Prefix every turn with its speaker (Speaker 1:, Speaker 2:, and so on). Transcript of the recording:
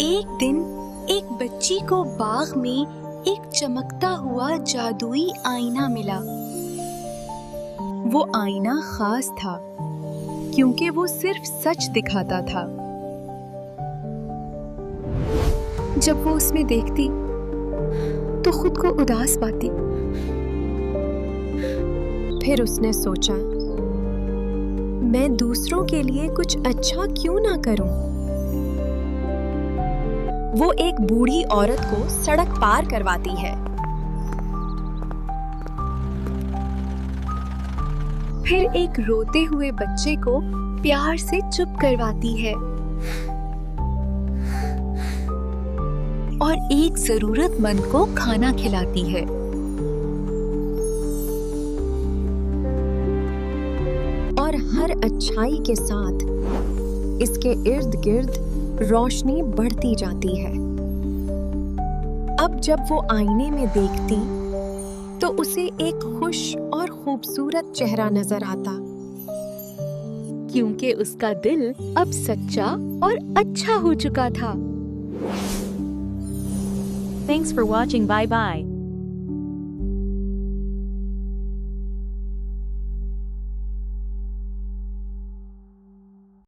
Speaker 1: एक दिन एक बच्ची को बाग में एक चमकता हुआ जादुई आईना मिला।
Speaker 2: वो आईना खास था क्योंकि वो सिर्फ सच दिखाता था। जब वो उसमें देखती तो खुद को उदास पाती। फिर उसने सोचा, मैं दूसरों के लिए कुछ अच्छा क्यों ना करूं? वो एक बूढ़ी औरत को सड़क पार करवाती है।
Speaker 1: फिर एक रोते हुए बच्चे को प्यार से चुप करवाती है और एक जरूरतमंद को खाना खिलाती है।
Speaker 2: और हर अच्छाई के साथ इसके इर्द गिर्द रोशनी बढ़ती जाती है। अब जब वो आईने में देखती तो उसे एक खुश और खूबसूरत चेहरा नजर आता,
Speaker 1: क्योंकि उसका दिल अब सच्चा और अच्छा हो चुका था।
Speaker 3: Thanks for watching. Bye bye.